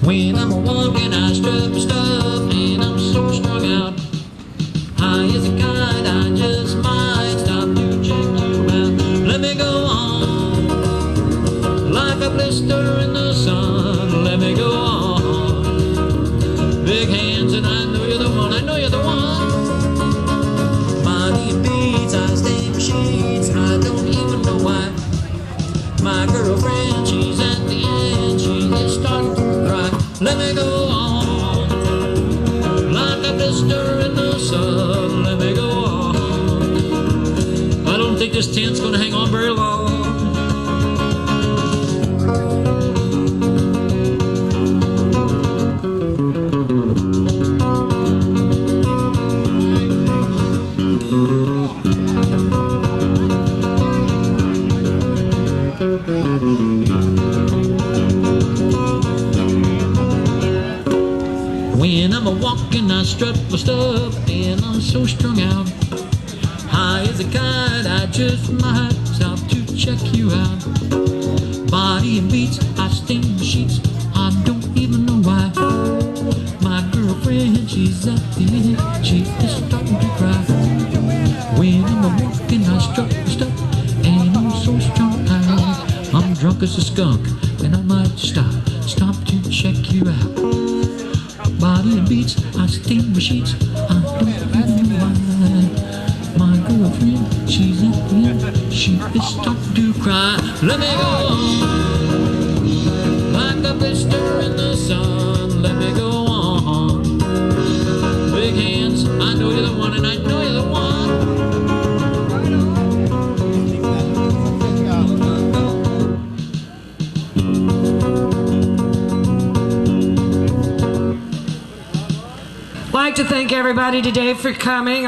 When I'm walking, I strut my stuff, and I'm so strung out. High as a kite, I just might stop to check you out. Let me go on, like a blister in the sun. Let me go on. Big hands, and I know you're the one. I know you're the one. Body beats, I stain my sheets. I don't even know why. My girlfriend, she's at the end. She is starting to cry. Let me go on, like a blister in the sun. Let me go on. I don't think this tent's gonna hang on very long. When I'm a-walking, I strut my stuff, and I'm so strung out. High as a kite, I just might stop to check you out. Body and beats, I stain the sheets. I don't even know why. My girlfriend, she's at the end. She is starting to cry. When I'm a-walking, I strut my stuff, and I'm so strung out. I'm drunk as a skunk, and I might stop to check you out. Body and beats, I stain my sheets. I don't even know why. My girlfriend, she's at the end. She is starting to cry. Let me go on, like a blister in the sun. Let me go on. Big hands, I know you're the one, and I know you're the one. I'd like to thank everybody today for coming.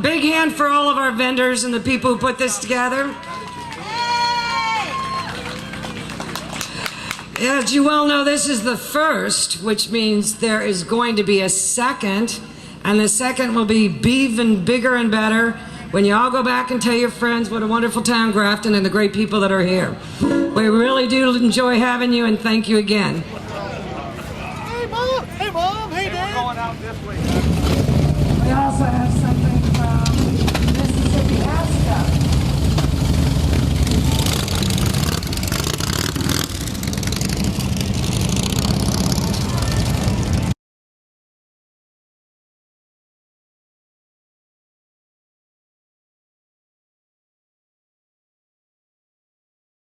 Big hand for all of our vendors and the people who put this together. As you well know, this is the first, which means there is going to be a second, and the second will be even bigger and better when you all go back and tell your friends what a wonderful town Grafton and the great people that are here. We really do enjoy having you, and thank you again. Hey, Mom! Hey, Mom! Hey, Dad! We're going out this way. We also have